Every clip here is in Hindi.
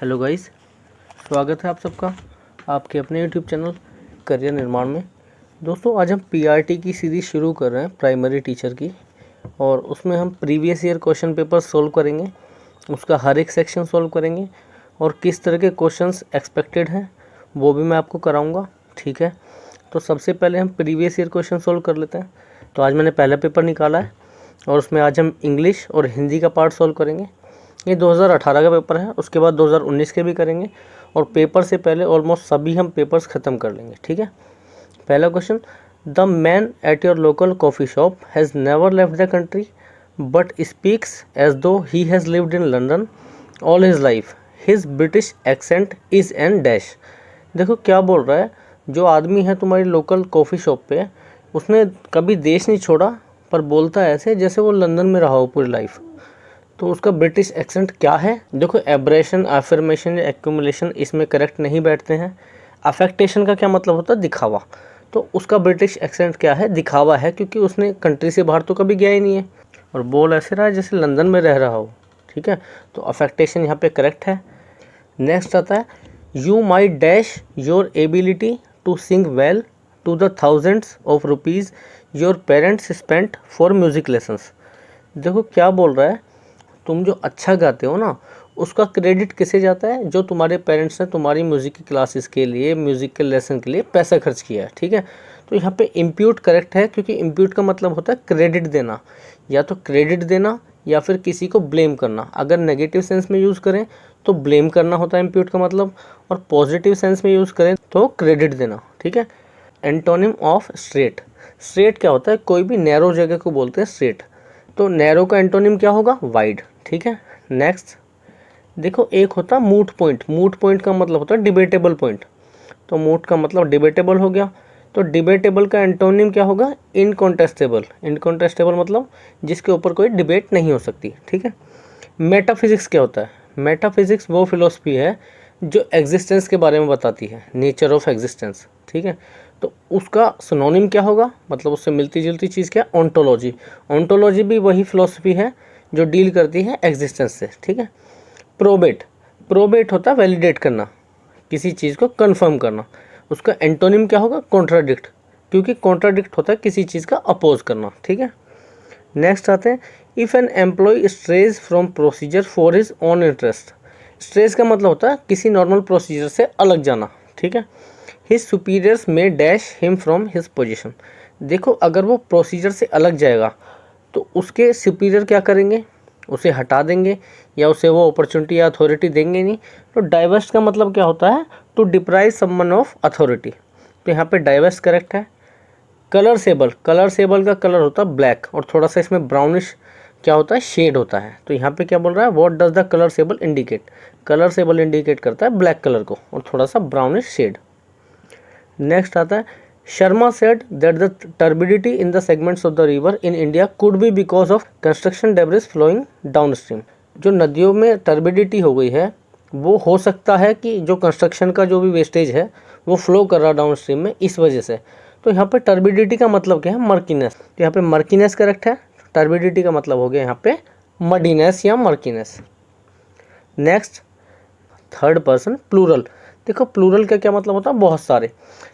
हेलो गाइस, स्वागत है आप सबका आपके अपने यूट्यूब चैनल करियर निर्माण में। दोस्तों, आज हम पीआरटी की सीरीज़ शुरू कर रहे हैं प्राइमरी टीचर की, और उसमें हम previous year question paper solve करेंगे। उसका हर एक सेक्शन सोल्व करेंगे और किस तरह के क्वेश्चंस एक्सपेक्टेड हैं वो भी मैं आपको कराऊंगा। ठीक है, तो सबसे पहले हम प्रीवियस ईयर क्वेश्चन सोल्व कर लेते हैं। तो आज मैंने पहला पेपर निकाला है और उसमें आज हम इंग्लिश और हिंदी का पार्ट सोल्व करेंगे। ये 2018 का पेपर है, उसके बाद 2019 के भी करेंगे, और पेपर से पहले ऑलमोस्ट सभी हम पेपर्स ख़त्म कर लेंगे। ठीक है, पहला question, the man at your local coffee shop has never left the country but speaks as though he has lived in London all his life, his British accent is an dash. देखो क्या बोल रहा है, जो आदमी है तुम्हारी लोकल कॉफ़ी शॉप पे, उसने कभी देश नहीं छोड़ा पर बोलता है ऐसे जैसे वो लंदन में रहा हो पूरी लाइफ। तो उसका ब्रिटिश एक्सेंट क्या है? देखो, एब्रेशन, एफर्मेशन या एक्यूमुलेशन इसमें करेक्ट नहीं बैठते हैं। अफेक्टेशन का क्या मतलब होता है? दिखावा। तो उसका ब्रिटिश एक्सेंट क्या है? दिखावा है, क्योंकि उसने कंट्री से बाहर तो कभी गया ही नहीं है और बोल ऐसे रहा है जैसे लंदन में रह रहा हो। ठीक है, तो अफेक्टेशन यहाँ पे करेक्ट है। नेक्स्ट आता है, you might dash your ability to sing well to the thousands of rupees your parents spent for music lessons. देखो क्या बोल रहा है, तुम जो अच्छा गाते हो ना, उसका क्रेडिट किसे जाता है? जो तुम्हारे पेरेंट्स ने तुम्हारी म्यूज़िक की क्लासेस के लिए, म्यूज़िक के लेसन के लिए पैसा खर्च किया है। ठीक है, तो यहाँ पे इम्प्यूट करेक्ट है, क्योंकि इम्प्यूट का मतलब होता है क्रेडिट देना, या तो क्रेडिट देना या फिर किसी को ब्लेम करना। अगर नेगेटिव सेंस में यूज़ करें तो ब्लेम करना होता है इम्प्यूट का मतलब, और पॉजिटिव सेंस में यूज़ करें तो क्रेडिट देना। ठीक है, एंटोनिम ऑफ स्ट्रेट। स्ट्रेट क्या होता है? कोई भी नैरो जगह को बोलते हैं स्ट्रेट। तो नैरो का एंटोनिम क्या होगा? वाइड। ठीक है, नेक्स्ट देखो, एक होता है मूट पॉइंट। मूट पॉइंट का मतलब होता है डिबेटेबल पॉइंट। तो मूट का मतलब डिबेटेबल हो गया, तो डिबेटेबल का एंटोनिम क्या होगा? इनकॉन्टेस्टेबल। इनकॉन्टेस्टेबल मतलब जिसके ऊपर कोई डिबेट नहीं हो सकती। ठीक है, मेटाफिजिक्स क्या होता है? मेटाफिजिक्स वो फिलोसफी है जो एग्जिस्टेंस के बारे में बताती है, नेचर ऑफ एग्जिस्टेंस। ठीक है, तो उसका सिनोनिम क्या होगा? मतलब उससे मिलती जुलती चीज़ क्या? ओंटोलॉजी। ओंटोलॉजी भी वही फिलोसफी है जो डील करती है एग्जिस्टेंस से। ठीक है, प्रोबेट। प्रोबेट होता है वैलिडेट करना, किसी चीज़ को कंफर्म करना। उसका एंटोनिम क्या होगा? कॉन्ट्राडिक्ट, क्योंकि कॉन्ट्राडिक्ट होता है किसी चीज़ का अपोज करना। ठीक है, नेक्स्ट आते हैं, if an employ strays from procedure for his own interest. Strays का मतलब होता है किसी नॉर्मल प्रोसीजर से अलग जाना। ठीक है, हिज सुपीरियर्स में dash him from his position. देखो, अगर वो प्रोसीजर से अलग जाएगा तो उसके सुपीरियर क्या करेंगे? उसे हटा देंगे, या उसे वो अपॉर्चुनिटी या अथॉरिटी देंगे नहीं। तो डाइवर्स्ट का मतलब क्या होता है? To deprive someone of authority. तो यहाँ पे डाइवर्स्ट करेक्ट है। Colour sable. कलर सेबल का कलर होता है ब्लैक, और थोड़ा सा इसमें ब्राउनिश क्या होता है? शेड होता है। तो यहाँ पे क्या बोल रहा है? What does the colour sable indicate? Colour sable indicate करता है ब्लैक कलर को और थोड़ा सा ब्राउनिश शेड। नेक्स्ट आता है, Sharma said that the turbidity in the segments of the river in India could be because of construction debris flowing down stream. जो नदियों में टर्बिडिटी हो गई है वो हो सकता है कि जो कंस्ट्रक्शन का जो भी वेस्टेज है वो फ्लो कर रहा डाउन स्ट्रीम में, इस वजह से। तो यहाँ पे टर्बिडिटी का मतलब क्या है? मर्कीनेस। तो यहाँ पे मर्कीनेस करेक्ट है। टर्बिडिटी का मतलब हो गया यहाँ पे मडीनेस या murkiness. Next, third person plural. देखो, प्लूरल का क्या मतलब होता है? बहुत सारे।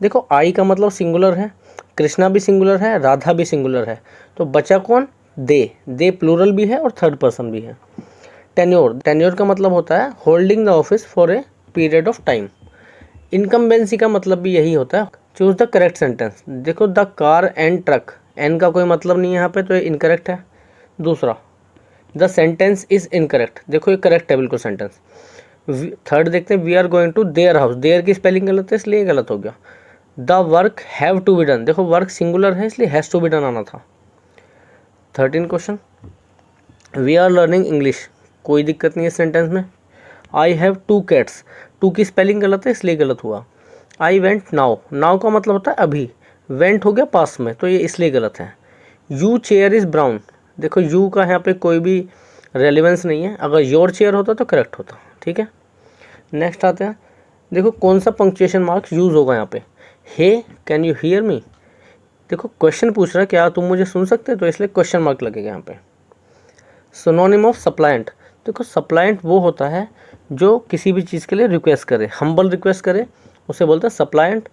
देखो, आई का मतलब सिंगुलर है, कृष्णा भी सिंगुलर है, राधा भी सिंगुलर है, तो बचा कौन? दे। दे प्लूरल भी है और थर्ड पर्सन भी है। टेन्योर। टेन्योर का मतलब होता है holding the office for a period of time. Incumbency का मतलब भी यही होता है। Choose the correct sentence. देखो, the car and truck, an का कोई मतलब नहीं है यहाँ पे, तो ये इनकरेक्ट है। दूसरा, द सेंटेंस इज इनकरेक्ट। देखो, ये करेक्ट है बिल्कुल सेंटेंस। थर्ड देखते हैं, we are going to there house. There की स्पेलिंग गलत है इसलिए गलत हो गया। The work have to be done. देखो, वर्क सिंगुलर है इसलिए हैज़ टू बी डन आना था। 13 question, we are learning English. कोई दिक्कत नहीं है सेंटेंस में। I have to cats. To की स्पेलिंग गलत है इसलिए गलत हुआ। I went now. नाउ का मतलब होता है अभी, वेंट हो गया पास में, तो ये इसलिए गलत है। You chair is brown. देखो, यू का यहाँ पे कोई भी रेलिवेंस नहीं है, अगर योर चेयर होता तो करेक्ट होता। ठीक है, नेक्स्ट आते हैं, देखो कौन सा पंक्चुएशन मार्क यूज़ होगा यहाँ पे? हे, कैन यू हियर मी। देखो, क्वेश्चन पूछ रहा है क्या तुम मुझे सुन सकते हो, तो इसलिए क्वेश्चन मार्क लगेगा यहाँ पे। Synonym of suppliant. देखो, सप्लायंट वो होता है जो किसी भी चीज़ के लिए रिक्वेस्ट करे, हम्बल रिक्वेस्ट करे, उसे बोलते हैं सप्लायंट।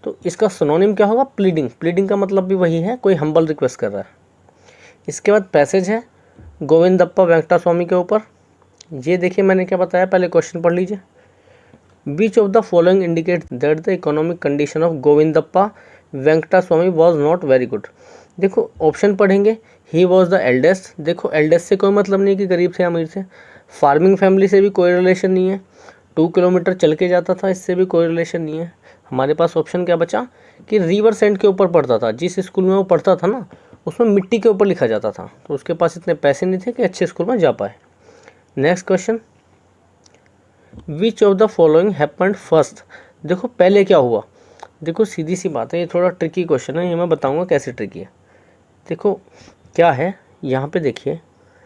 तो इसका सिनोनिम क्या होगा? प्लीडिंग। प्लीडिंग का मतलब भी वही है, कोई हम्बल रिक्वेस्ट कर रहा है। इसके बाद पैसेज है गोविंदप्पा वेंकटा स्वामी के ऊपर। ये देखिए मैंने क्या बताया, पहले क्वेश्चन पढ़ लीजिए। Which of the following indicate that the economic condition of Govindappa Venkata Swami was not very good? देखो ऑप्शन पढ़ेंगे। He was the eldest. देखो एल्डेस्ट से कोई मतलब नहीं कि गरीब से अमीर से। फार्मिंग फैमिली से भी कोई रिलेशन नहीं है। 2 किलोमीटर चल के जाता था, इससे भी कोई रिलेशन नहीं है। हमारे पास ऑप्शन क्या बचा कि रिवर सेंट के ऊपर पढ़ता था। जिस स्कूल में वो पढ़ता था ना, उसमें मिट्टी के ऊपर लिखा जाता था, तो उसके पास इतने पैसे नहीं थे कि अच्छे स्कूल में जा पाए। Next question, which of the following happened first? देखो पहले क्या हुआ। देखो सीधी सी बात है, ये थोड़ा ट्रिकी क्वेश्चन है, ये मैं बताऊंगा कैसे ट्रिकी है। देखो क्या है यहाँ पे, देखिए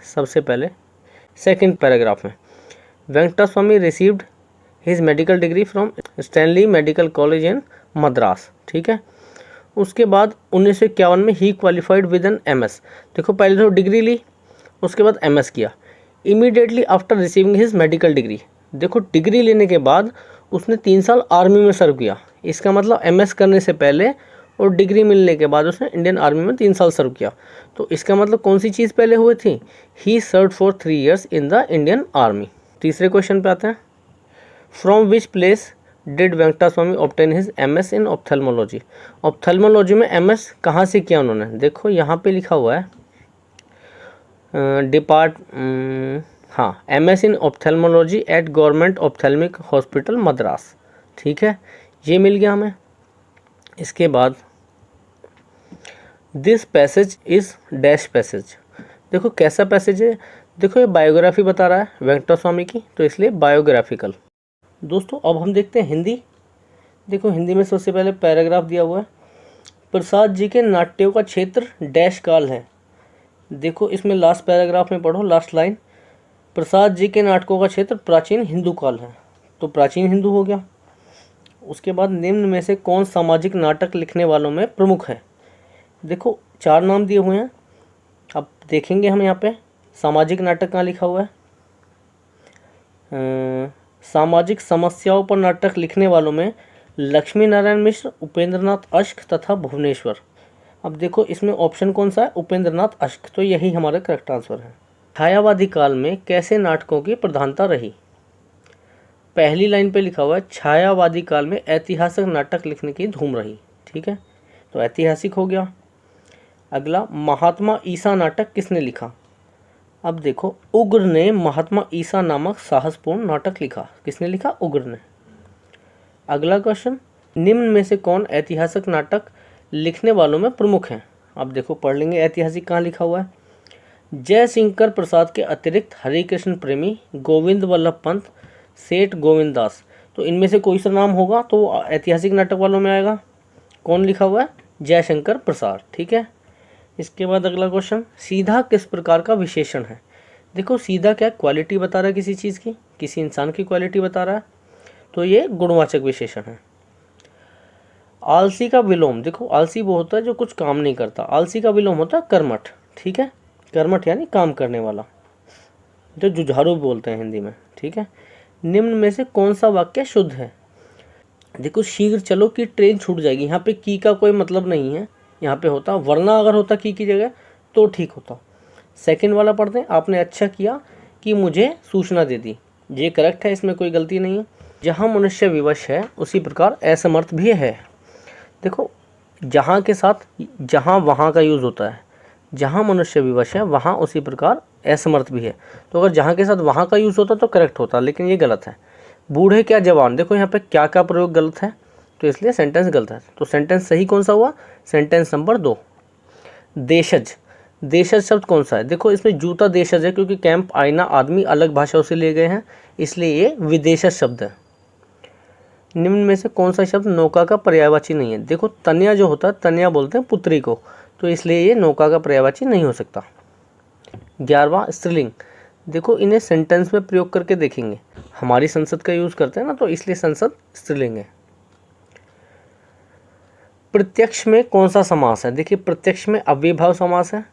सबसे पहले सेकंड पैराग्राफ में, Venkata Swami received his medical degree from Stanley medical college in Madras. ठीक है। उसके बाद 1951 में ही क्वालिफाइड विद एन MS। देखो पहले तो डिग्री ली, उसके बाद MS किया। Immediately after receiving his medical degree, देखो डिग्री लेने के बाद उसने 3 साल आर्मी में सर्व किया। इसका मतलब MS करने से पहले और डिग्री मिलने के बाद उसने इंडियन आर्मी में 3 साल सर्व किया। तो इसका मतलब कौन सी चीज़ पहले हुई थी? He serve for 3 years in the Indian army. तीसरे क्वेश्चन पे आते हैं, from which place did Venkata Swami obtain his MS in ophthalmology? Ophthalmology में MS कहाँ से किया उन्होंने? देखो यहाँ पे लिखा हुआ है MS in ophthalmology eight government ophthalmic hospital Madras. ठीक है, ये मिल गया हमें। इसके बाद this passage is dash passage. देखो कैसा पैसेज है? देखो ये बायोग्राफी बता रहा है वेंकटा स्वामी की, तो इसलिए बायोग्राफिकल। दोस्तों अब हम देखते हैं हिंदी। देखो हिंदी में सबसे पहले पैराग्राफ दिया हुआ है, प्रसाद जी के नाट्यों का क्षेत्र डैश काल है। देखो इसमें लास्ट पैराग्राफ में पढ़ो, लास्ट लाइन, प्रसाद जी के नाटकों का क्षेत्र प्राचीन हिंदू काल है, तो प्राचीन हिंदू हो गया। उसके बाद निम्न में से कौन सामाजिक नाटक लिखने वालों में प्रमुख है? देखो 4 नाम दिए हुए हैं, अब देखेंगे हम यहाँ पे सामाजिक नाटक कहाँ लिखा हुआ है। सामाजिक समस्याओं पर नाटक लिखने वालों में लक्ष्मी नारायण मिश्र, उपेंद्रनाथ अश्क तथा भुवनेश्वर। अब देखो इसमें ऑप्शन कौन सा है? उपेंद्रनाथ अश्क, तो यही हमारा करेक्ट आंसर है। छायावादी काल में कैसे नाटकों की प्रधानता रही? पहली लाइन पे लिखा हुआ है छायावादी काल में ऐतिहासिक नाटक लिखने की धूम रही। ठीक है, तो ऐतिहासिक हो गया। अगला, महात्मा ईसा नाटक किसने लिखा? अब देखो उग्र ने महात्मा ईसा नामक साहसपूर्ण नाटक लिखा। किसने लिखा? उग्र ने। अगला क्वेश्चन, निम्न में से कौन ऐतिहासिक नाटक लिखने वालों में प्रमुख हैं? अब देखो पढ़ लेंगे ऐतिहासिक कहाँ लिखा हुआ है। जयशंकर प्रसाद के अतिरिक्त हरिकृष्ण प्रेमी, गोविंद वल्लभ पंत, सेठ गोविंद दास। तो इनमें से कोई सा नाम होगा तो ऐतिहासिक नाटक वालों में आएगा। कौन लिखा हुआ है? जयशंकर प्रसाद। ठीक है। इसके बाद अगला क्वेश्चन, सीधा किस प्रकार का विशेषण है? देखो सीधा क्या क्वालिटी बता रहा है किसी चीज़ की, किसी इंसान की क्वालिटी बता रहा है, तो ये गुणवाचक विशेषण है। आलसी का विलोम, देखो आलसी वो होता है जो कुछ काम नहीं करता, आलसी का विलोम होता है कर्मठ। ठीक है, कर्मठ यानी काम करने वाला, जो जुझारू बोलते हैं हिंदी में। ठीक है। निम्न में से कौन सा वाक्य शुद्ध है? देखो शीघ्र चलो कि ट्रेन छूट जाएगी, यहाँ पे की का कोई मतलब नहीं है, यहाँ पे होता, वरना अगर होता की जगह तो ठीक होता। सेकंड वाला पढ़ते हैं, आपने अच्छा किया कि मुझे सूचना दे दी। ये करेक्ट है, इसमें कोई गलती नहीं है। जहाँ मनुष्य विवश है उसी प्रकार असमर्थ भी है। देखो जहाँ के साथ जहाँ वहाँ का यूज़ होता है, जहाँ मनुष्य विवश है वहाँ उसी प्रकार असमर्थ भी है। तो अगर जहाँ के साथ वहाँ का यूज़ होता तो करेक्ट होता, लेकिन ये गलत है। बूढ़े क्या जवान, देखो यहाँ पे क्या का प्रयोग गलत है, तो इसलिए सेंटेंस गलत है। तो सेंटेंस सही कौन सा हुआ? Sentence number 2। देशज, देशज शब्द कौन सा है? देखो इसमें जूता देशज है, क्योंकि कैंप, आईना, आदमी अलग भाषाओं से लिए गए हैं, इसलिए ये विदेशज शब्द है। निम्न में से कौन सा शब्द नौका का पर्यायवाची नहीं है? देखो तन्या जो होता है, तन्या बोलते हैं पुत्री को, तो इसलिए ये नौका का पर्यायवाची नहीं हो सकता। 11वां, स्त्रीलिंग। देखो इन्हें सेंटेंस में प्रयोग करके देखेंगे, हमारी संसद का यूज़ करते हैं ना, तो इसलिए संसद स्त्रीलिंग है। प्रत्यक्ष में कौन सा समास है? देखिए प्रत्यक्ष में अव्ययभाव समास है।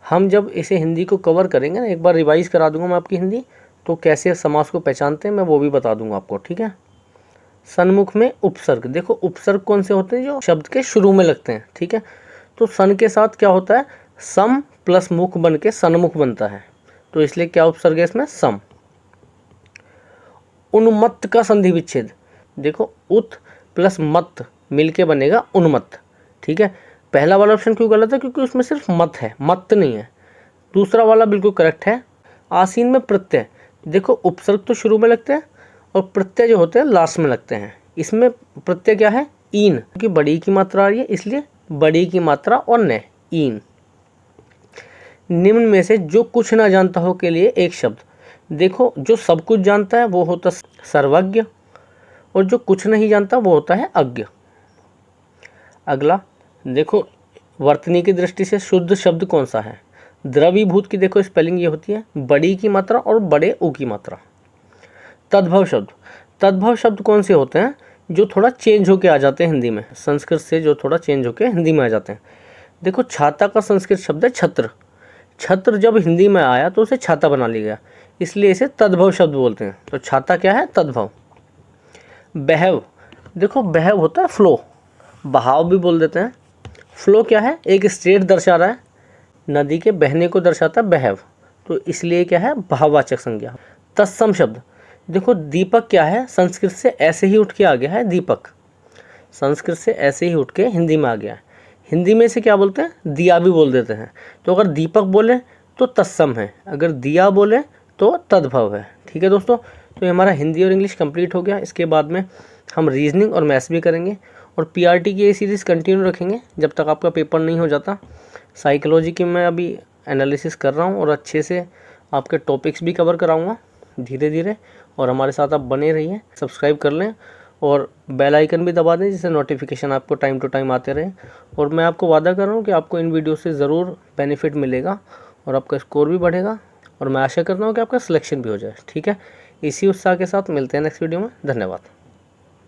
हम जब इसे हिंदी को कवर करेंगे ना, एक बार रिवाइज करा दूंगा मैं आपकी हिंदी, तो कैसे समास को पहचानते हैं मैं वो भी बता दूंगा आपको, ठीक है। सन्मुख में उपसर्ग, देखो उपसर्ग कौन से होते हैं, जो शब्द के शुरू में लगते हैं, ठीक है। तो सन के साथ क्या होता है, सम प्लस मुख बन के सन्मुख बनता है, तो इसलिए क्या उपसर्ग है इसमें, सम। उन्मत्त का संधि विच्छेद, देखो उत प्लस मत मिलके बनेगा उन्मत्त, ठीक है। पहला वाला ऑप्शन क्यों गलत है, क्योंकि उसमें सिर्फ मत है, मत नहीं है। दूसरा वाला बिल्कुल करेक्ट है। आसीन में प्रत्यय, देखो उपसर्ग तो शुरू में लगते हैं और प्रत्यय जो होते हैं लास्ट में लगते हैं। इसमें प्रत्यय क्या है, ईन, क्योंकि बड़ी की मात्रा आ रही है इसलिए बड़ी की मात्रा और न, ईन। निम्न में से जो कुछ ना जानता हो के लिए एक शब्द, देखो जो सब कुछ जानता है वो होता सर्वज्ञ और जो कुछ नहीं जानता वो होता है अज्ञ। अगला देखो वर्तनी की दृष्टि से शुद्ध शब्द कौन सा है, द्रवीभूत की देखो स्पेलिंग ये होती है बड़ी की मात्रा और बड़े ऊ की मात्रा। तद्भव शब्द, तद्भव शब्द कौन से होते हैं, जो थोड़ा चेंज होके आ जाते हैं हिंदी में, संस्कृत से जो थोड़ा चेंज होके हिंदी में आ जाते हैं। देखो छाता का संस्कृत शब्द है छत्र, छत्र जब हिंदी में आया तो उसे छाता बना लिया गया, इसलिए इसे तद्भव शब्द बोलते हैं। तो छाता क्या है, तद्भव। बहव, देखो बहव होता है फ्लो, बहाव भी बोल देते हैं। फ्लो क्या है, एक स्टेट दर्शा रहा है, नदी के बहने को दर्शाता है बहव, तो इसलिए क्या है, भाववाचक संज्ञा। तत्सम शब्द, देखो दीपक क्या है, संस्कृत से ऐसे ही उठ के आ गया है दीपक, संस्कृत से ऐसे ही उठ के हिंदी में आ गया है। हिंदी में से क्या बोलते हैं, दिया भी बोल देते हैं। तो अगर दीपक बोले तो तत्सम है, अगर दिया बोले तो तद्भव है, ठीक है दोस्तों। तो ये हमारा हिंदी और इंग्लिश कंप्लीट हो गया। इसके बाद में हम रीजनिंग और मैथ्स भी करेंगे और पीआरटी की ये सीरीज़ कंटिन्यू रखेंगे जब तक आपका पेपर नहीं हो जाता। साइकोलॉजी की मैं अभी एनालिसिस कर रहा हूँ और अच्छे से आपके टॉपिक्स भी कवर कराऊँगा धीरे धीरे, और हमारे साथ आप बने रहिए। सब्सक्राइब कर लें और बेल आइकन भी दबा दें जिससे नोटिफिकेशन आपको टाइम टू टाइम आते रहे। और मैं आपको वादा कर रहा हूँ कि आपको इन वीडियो से ज़रूर बेनिफिट मिलेगा और आपका स्कोर भी बढ़ेगा, और मैं आशा करता हूँ कि आपका सिलेक्शन भी हो जाए, ठीक है। इसी उत्साह के साथ मिलते हैं नेक्स्ट वीडियो में। धन्यवाद।